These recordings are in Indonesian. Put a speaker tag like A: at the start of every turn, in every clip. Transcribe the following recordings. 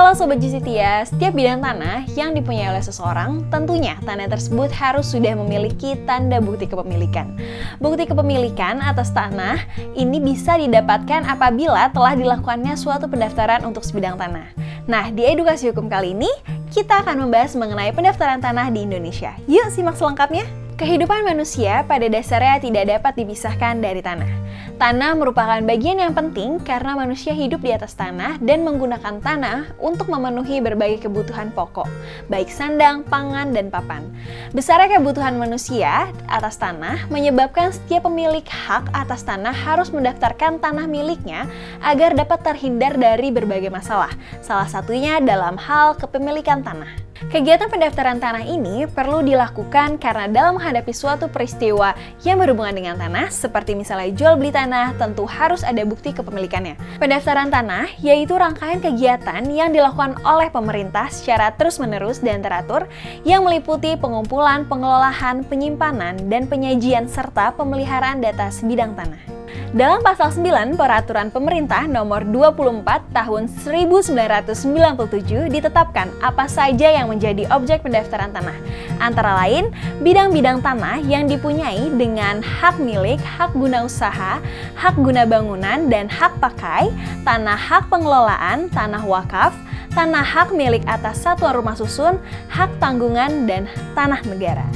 A: Halo Sobat Justitia, setiap bidang tanah yang dipunyai oleh seseorang, tentunya tanah tersebut harus sudah memiliki tanda bukti kepemilikan. Bukti kepemilikan atas tanah ini bisa didapatkan apabila telah dilakukannya suatu pendaftaran untuk sebidang tanah. Nah, di edukasi hukum kali ini, kita akan membahas mengenai pendaftaran tanah di Indonesia. Yuk simak selengkapnya. Kehidupan manusia pada dasarnya tidak dapat dipisahkan dari tanah. Tanah merupakan bagian yang penting karena manusia hidup di atas tanah dan menggunakan tanah untuk memenuhi berbagai kebutuhan pokok, baik sandang, pangan, dan papan. Besarnya kebutuhan manusia atas tanah menyebabkan setiap pemilik hak atas tanah harus mendaftarkan tanah miliknya agar dapat terhindar dari berbagai masalah, salah satunya dalam hal kepemilikan tanah. Kegiatan pendaftaran tanah ini perlu dilakukan karena dalam menghadapi suatu peristiwa yang berhubungan dengan tanah, seperti misalnya jual beli tanah, tentu harus ada bukti kepemilikannya. Pendaftaran tanah yaitu rangkaian kegiatan yang dilakukan oleh pemerintah secara terus-menerus dan teratur yang meliputi pengumpulan, pengelolaan, penyimpanan, dan penyajian serta pemeliharaan data sebidang tanah. Dalam pasal 9 Peraturan Pemerintah Nomor 24 Tahun 1997 ditetapkan apa saja yang menjadi objek pendaftaran tanah. Antara lain, bidang-bidang tanah yang dipunyai dengan hak milik, hak guna usaha, hak guna bangunan, dan hak pakai, tanah hak pengelolaan, tanah wakaf, tanah hak milik atas satuan rumah susun, hak tanggungan, dan tanah negara.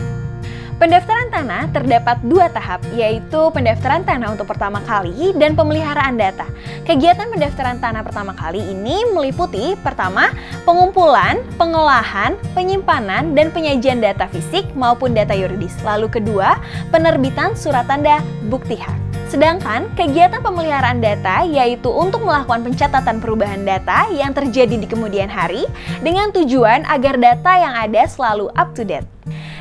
A: Pendaftaran tanah terdapat dua tahap, yaitu pendaftaran tanah untuk pertama kali dan pemeliharaan data. Kegiatan pendaftaran tanah pertama kali ini meliputi pertama, pengumpulan, pengolahan, penyimpanan, dan penyajian data fisik maupun data yuridis. Lalu kedua, penerbitan surat tanda bukti hak. Sedangkan kegiatan pemeliharaan data yaitu untuk melakukan pencatatan perubahan data yang terjadi di kemudian hari dengan tujuan agar data yang ada selalu up to date.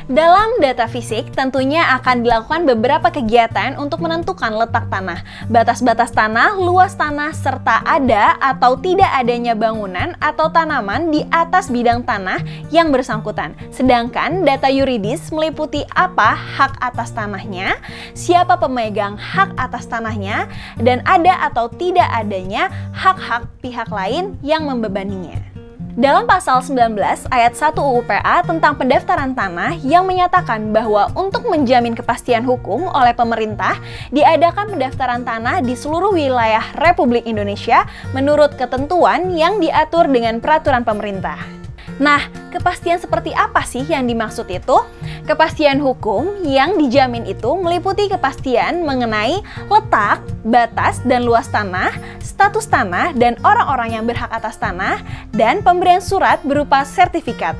A: Dalam data fisik, tentunya akan dilakukan beberapa kegiatan untuk menentukan letak tanah, batas-batas tanah, luas tanah, serta ada atau tidak adanya bangunan atau tanaman di atas bidang tanah yang bersangkutan. Sedangkan data yuridis meliputi apa hak atas tanahnya, siapa pemegang hak atas tanahnya, dan ada atau tidak adanya hak-hak pihak lain yang membebaninya. Dalam pasal 19 ayat 1 UU PA tentang pendaftaran tanah yang menyatakan bahwa untuk menjamin kepastian hukum oleh pemerintah, diadakan pendaftaran tanah di seluruh wilayah Republik Indonesia menurut ketentuan yang diatur dengan peraturan pemerintah. Nah, kepastian seperti apa sih yang dimaksud itu? Kepastian hukum yang dijamin itu meliputi kepastian mengenai letak, batas, dan luas tanah, status tanah, dan orang-orang yang berhak atas tanah, dan pemberian surat berupa sertifikat.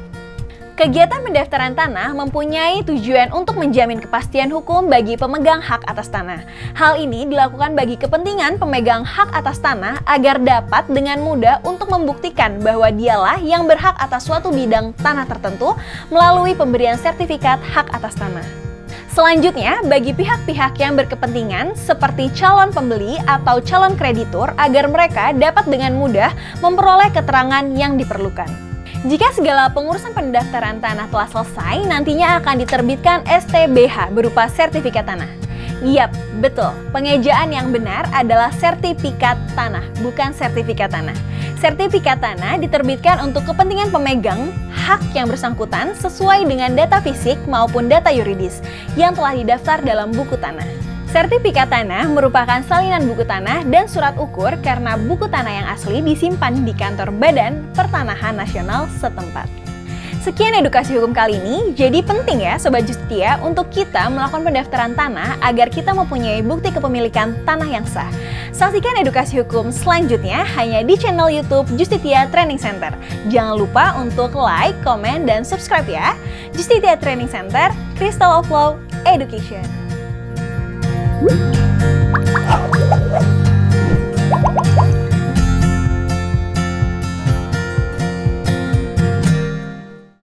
A: Kegiatan pendaftaran tanah mempunyai tujuan untuk menjamin kepastian hukum bagi pemegang hak atas tanah. Hal ini dilakukan bagi kepentingan pemegang hak atas tanah agar dapat dengan mudah untuk membuktikan bahwa dialah yang berhak atas suatu bidang tanah tertentu melalui pemberian sertifikat hak atas tanah. Selanjutnya, bagi pihak-pihak yang berkepentingan seperti calon pembeli atau calon kreditur agar mereka dapat dengan mudah memperoleh keterangan yang diperlukan. Jika segala pengurusan pendaftaran tanah telah selesai, nantinya akan diterbitkan STBH berupa sertifikat tanah. Yap, betul. Pengejaan yang benar adalah sertifikat tanah, bukan sertifikat tanah. Sertifikat tanah diterbitkan untuk kepentingan pemegang hak yang bersangkutan sesuai dengan data fisik maupun data yuridis yang telah didaftar dalam buku tanah. Sertifikat tanah merupakan salinan buku tanah dan surat ukur karena buku tanah yang asli disimpan di kantor Badan Pertanahan Nasional setempat. Sekian edukasi hukum kali ini, jadi penting ya Sobat Justitia untuk kita melakukan pendaftaran tanah agar kita mempunyai bukti kepemilikan tanah yang sah. Saksikan edukasi hukum selanjutnya hanya di channel YouTube Justitia Training Center. Jangan lupa untuk like, komen, dan subscribe ya. Justitia Training Center, Crystal of Law Education.